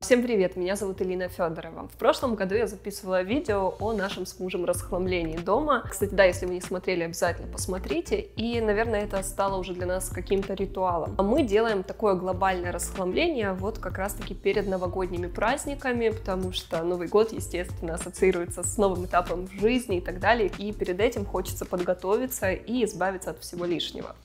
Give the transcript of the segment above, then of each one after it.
Всем привет, меня зовут Элина Федорова. В прошлом году я записывала видео о нашем с мужем расхламлении дома. Кстати, да, если вы не смотрели, обязательно посмотрите. И, наверное, это стало уже для нас каким-то ритуалом. Мы делаем такое глобальное расхламление вот как раз-таки перед новогодними праздниками, потому что Новый год, естественно, ассоциируется с новым этапом в жизни и так далее. И перед этим хочется подготовиться и избавиться от всего лишнего.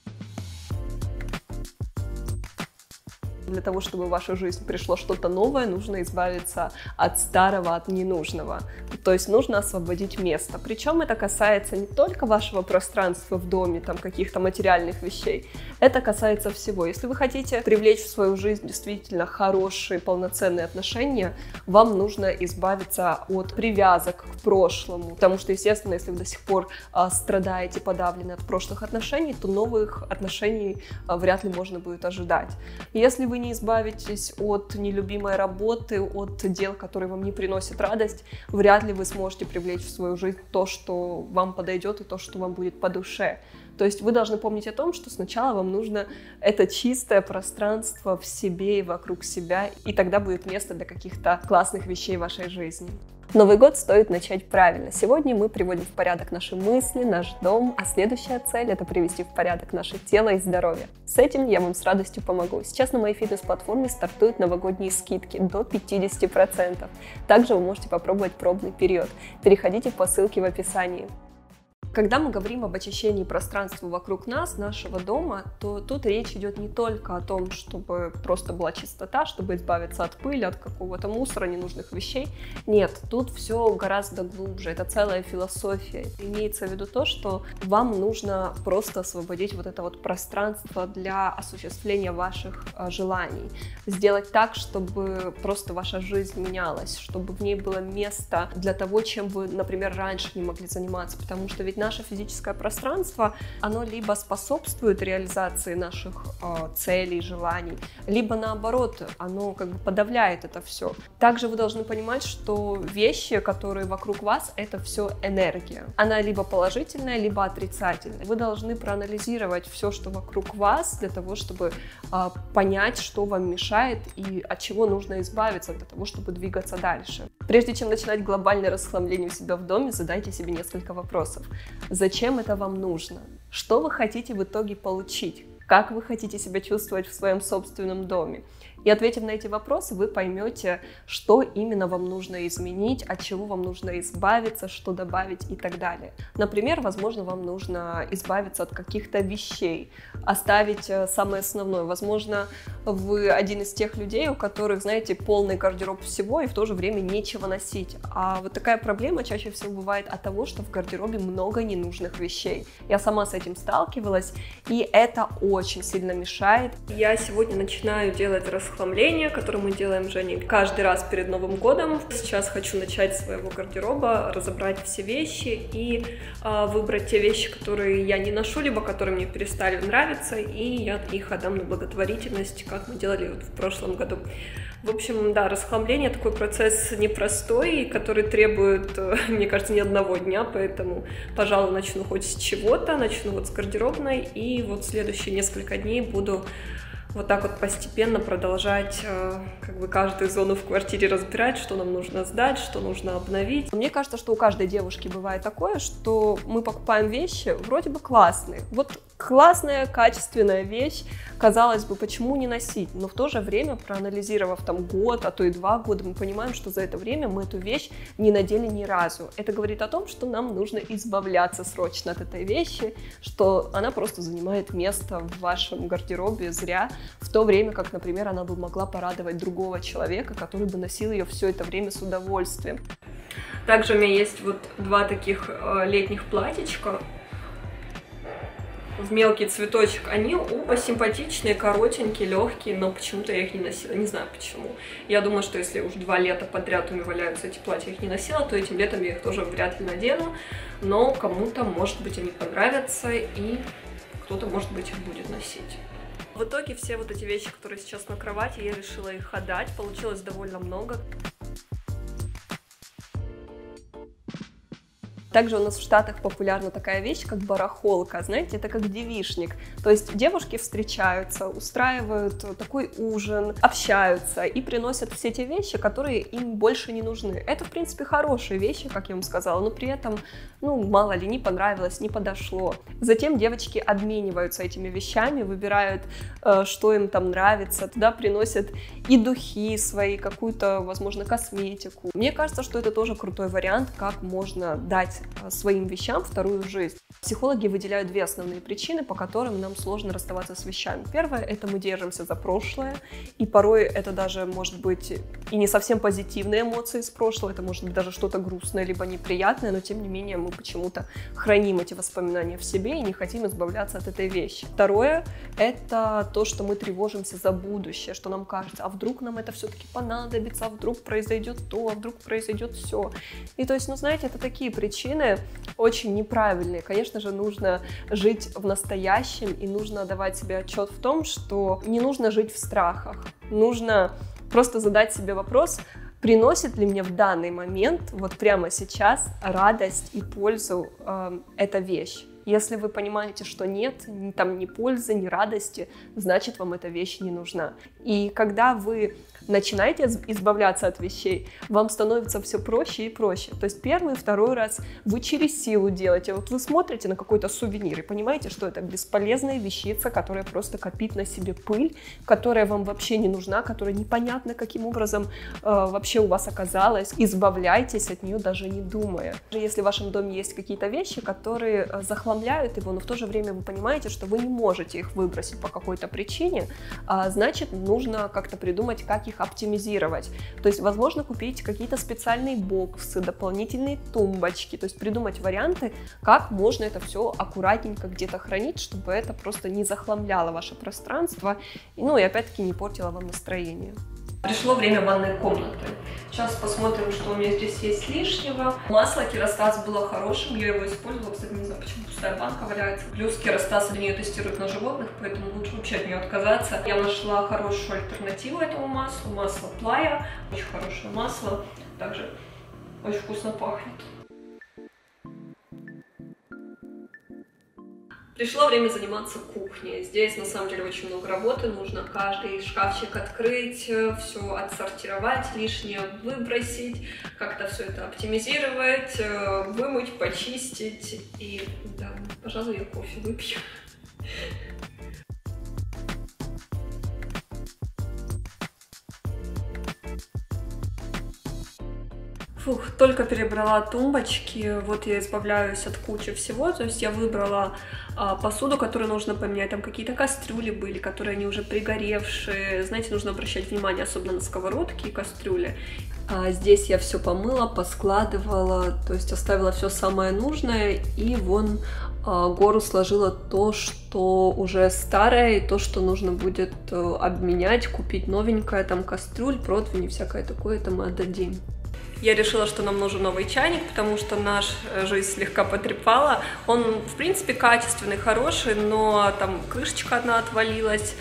Для того, чтобы в вашу жизнь пришло что-то новое, нужно избавиться от старого, от ненужного. То есть нужно освободить место. Причем это касается не только вашего пространства в доме, там каких-то материальных вещей. Это касается всего. Если вы хотите привлечь в свою жизнь действительно хорошие, полноценные отношения, вам нужно избавиться от привязок к прошлому. Потому что, естественно, если вы до сих пор страдаете, подавлены от прошлых отношений, то новых отношений вряд ли можно будет ожидать. Если вы не избавитесь от нелюбимой работы, от дел, которые вам не приносят радость, вряд ли вы сможете привлечь в свою жизнь то, что вам подойдет и то, что вам будет по душе. То есть вы должны помнить о том, что сначала вам нужно это чистое пространство в себе и вокруг себя, и тогда будет место для каких-то классных вещей в вашей жизни. Новый год стоит начать правильно. Сегодня мы приводим в порядок наши мысли, наш дом, а следующая цель – это привести в порядок наше тело и здоровье. С этим я вам с радостью помогу. Сейчас на моей фитнес-платформе стартуют новогодние скидки до 50%. Также вы можете попробовать пробный период. Переходите по ссылке в описании. Когда мы говорим об очищении пространства вокруг нас, нашего дома, то тут речь идет не только о том, чтобы просто была чистота, чтобы избавиться от пыли, от какого-то мусора, ненужных вещей. Нет, тут все гораздо глубже, это целая философия. Имеется в виду то, что вам нужно просто освободить вот это вот пространство для осуществления ваших желаний. Сделать так, чтобы просто ваша жизнь менялась, чтобы в ней было место для того, чем вы, например, раньше не могли заниматься, потому что ведь наше физическое пространство, оно либо способствует реализации наших целей, желаний, либо наоборот, оно как бы подавляет это все. Также вы должны понимать, что вещи, которые вокруг вас, это все энергия. Она либо положительная, либо отрицательная. Вы должны проанализировать все, что вокруг вас, для того, чтобы понять, что вам мешает и от чего нужно избавиться, для того, чтобы двигаться дальше. Прежде чем начинать глобальное расхламление у себя в доме, задайте себе несколько вопросов. Зачем это вам нужно? Что вы хотите в итоге получить? Как вы хотите себя чувствовать в своем собственном доме? И ответив на эти вопросы, вы поймете, что именно вам нужно изменить, от чего вам нужно избавиться, что добавить и так далее. Например, возможно, вам нужно избавиться от каких-то вещей, оставить самое основное. Возможно, вы один из тех людей, у которых, знаете, полный гардероб всего и в то же время нечего носить. А вот такая проблема чаще всего бывает от того, что в гардеробе много ненужных вещей. Я сама с этим сталкивалась, и это очень сильно мешает. Я сегодня начинаю делать расхламление, которое мы делаем с Женей каждый раз перед Новым годом. Сейчас хочу начать с своего гардероба, разобрать все вещи и выбрать те вещи, которые я не ношу, либо которые мне перестали нравиться, и я их отдам на благотворительность, как мы делали в прошлом году. В общем, да, расхламление такой процесс непростой, который требует, мне кажется, не одного дня, поэтому, пожалуй, начну хоть с чего-то, начну вот с гардеробной, и вот следующие несколько дней буду вот так вот постепенно продолжать как бы каждую зону в квартире разбирать, что нам нужно сдать, что нужно обновить. Мне кажется, что у каждой девушки бывает такое, что мы покупаем вещи вроде бы классные. Вот классная, качественная вещь, казалось бы, почему не носить? Но в то же время, проанализировав там год, а то и 2 года, мы понимаем, что за это время мы эту вещь не надели ни разу. Это говорит о том, что нам нужно избавляться срочно от этой вещи, что она просто занимает место в вашем гардеробе зря, в то время как, например, она бы могла порадовать другого человека, который бы носил ее все это время с удовольствием. Также у меня есть вот 2 таких летних платьичка в мелкий цветочек. Они оба симпатичные, коротенькие, легкие, но почему-то я их не носила. Не знаю почему. Я думаю, что если уж 2 лета подряд у меня валяются эти платья, я их не носила, то этим летом я их тоже вряд ли надену. Но кому-то, может быть, они понравятся, и кто-то, может быть, их будет носить. В итоге все вот эти вещи, которые сейчас на кровати, я решила их отдать. Получилось довольно много. Также у нас в Штатах популярна такая вещь, как барахолка. Знаете, это как девичник. То есть девушки встречаются, устраивают такой ужин, общаются и приносят все те вещи, которые им больше не нужны. Это, в принципе, хорошие вещи, как я вам сказала, но при этом, мало ли, не понравилось, не подошло. Затем девочки обмениваются этими вещами, выбирают, что им там нравится, туда приносят и духи свои, какую-то, возможно, косметику. Мне кажется, что это тоже крутой вариант, как можно дать своим вещам вторую жизнь. Психологи выделяют две основные причины, по которым нам сложно расставаться с вещами. Первое — это мы держимся за прошлое, и порой это даже может быть и не совсем позитивные эмоции из прошлого, это может быть даже что-то грустное, либо неприятное, но тем не менее мы почему-то храним эти воспоминания в себе и не хотим избавляться от этой вещи. Второе — это то, что мы тревожимся за будущее, что нам кажется, а вдруг нам это все-таки понадобится, а вдруг произойдет то, а вдруг произойдет все. И то есть, знаете, это такие причины очень неправильные. Конечно же, нужно жить в настоящем, и нужно давать себе отчет в том, что не нужно жить в страхах. Нужно просто задать себе вопрос, приносит ли мне в данный момент, вот прямо сейчас, радость и пользу эта вещь. Если вы понимаете, что нет, там ни пользы, ни радости, значит, вам эта вещь не нужна. И когда вы начинаете избавляться от вещей, вам становится все проще и проще. То есть первый, второй раз вы через силу делаете. Вот вы смотрите на какой-то сувенир и понимаете, что это бесполезная вещица, которая просто копит на себе пыль, которая вам вообще не нужна, которая непонятно каким образом вообще у вас оказалась. Избавляйтесь от нее, даже не думая. Если в вашем доме есть какие-то вещи, которые захламляют его, но в то же время вы понимаете, что вы не можете их выбросить по какой-то причине, значит, нужно как-то придумать, как их оптимизировать. То есть, возможно, купить какие-то специальные боксы, дополнительные тумбочки, то есть придумать варианты, как можно это все аккуратненько где-то хранить, чтобы это просто не захламляло ваше пространство, и опять-таки не портило вам настроение. Пришло время ванной комнаты. Сейчас посмотрим, что у меня здесь есть лишнего. Масло Керастас было хорошим, я его использовала. Кстати, не знаю, почему пустая банка валяется. Плюс Керастас они ее тестируют на животных, поэтому лучше вообще от нее отказаться. Я нашла хорошую альтернативу этому маслу. Масло Playa. Очень хорошее масло. Также очень вкусно пахнет. Пришло время заниматься кухней. Здесь на самом деле очень много работы. Нужно каждый шкафчик открыть, все отсортировать, лишнее выбросить, как-то все это оптимизировать, вымыть, почистить. И да, пожалуй, я кофе выпью. Фух, только перебрала тумбочки, вот я избавляюсь от кучи всего, то есть я выбрала посуду, которую нужно поменять, там какие-то кастрюли были, которые они уже пригоревшие, знаете, нужно обращать внимание особенно на сковородки и кастрюли. Здесь я все помыла, поскладывала, то есть оставила все самое нужное, и вон гору сложила то, что уже старое, и то, что нужно будет обменять, купить новенькое, там кастрюль, противень и всякое такое, это мы отдадим. Я решила, что нам нужен новый чайник, потому что наш жизнь слегка потрепала. Он, в принципе, качественный, хороший, но там крышечка одна отвалилась.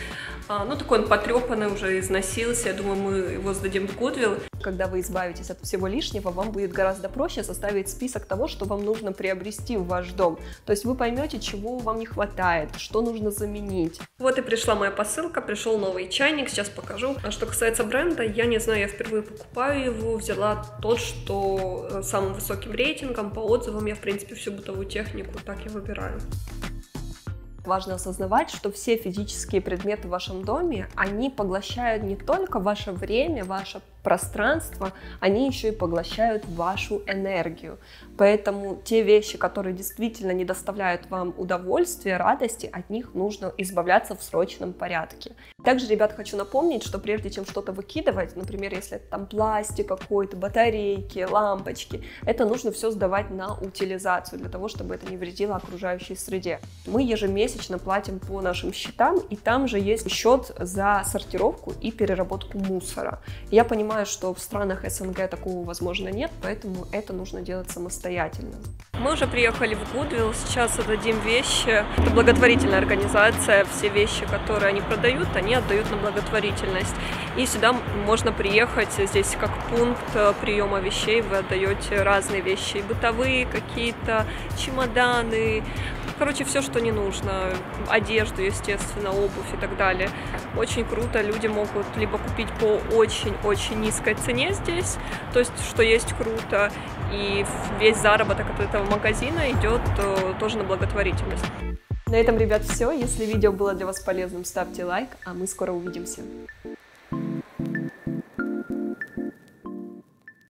Такой он потрепанный, уже износился. Я думаю, мы его сдадим в Goodwill. Когда вы избавитесь от всего лишнего, вам будет гораздо проще составить список того, что вам нужно приобрести в ваш дом. То есть вы поймете, чего вам не хватает, что нужно заменить. Вот и пришла моя посылка, пришел новый чайник, сейчас покажу. А что касается бренда, я не знаю, я впервые покупаю его, взяла тот, что с самым высоким рейтингом, по отзывам я, в принципе, всю бытовую технику так и выбираю. Важно осознавать, что все физические предметы в вашем доме, они поглощают не только ваше время, ваше пространство, они еще и поглощают вашу энергию. Поэтому те вещи, которые действительно не доставляют вам удовольствия, радости, от них нужно избавляться в срочном порядке. Также, ребят, хочу напомнить, что прежде чем что-то выкидывать, например, если это там пластик какой-то, батарейки, лампочки, это нужно все сдавать на утилизацию, для того, чтобы это не вредило окружающей среде. Мы ежемесячно платим по нашим счетам, и там же есть счет за сортировку и переработку мусора. Я понимаю, что в странах СНГ такого, возможно, нет, поэтому это нужно делать самостоятельно. Мы уже приехали в Goodwill, сейчас отдадим вещи. Это благотворительная организация, все вещи, которые они продают, они отдают на благотворительность. И сюда можно приехать, здесь как пункт приема вещей, вы отдаете разные вещи, и бытовые какие-то, чемоданы, короче, все, что не нужно, одежду, естественно, обувь и так далее. Очень круто, люди могут либо купить по очень-очень низкой цене здесь, то есть, что есть круто, и весь заработок от этого магазина идет тоже на благотворительность. На этом, ребят, все. Если видео было для вас полезным, ставьте лайк, а мы скоро увидимся.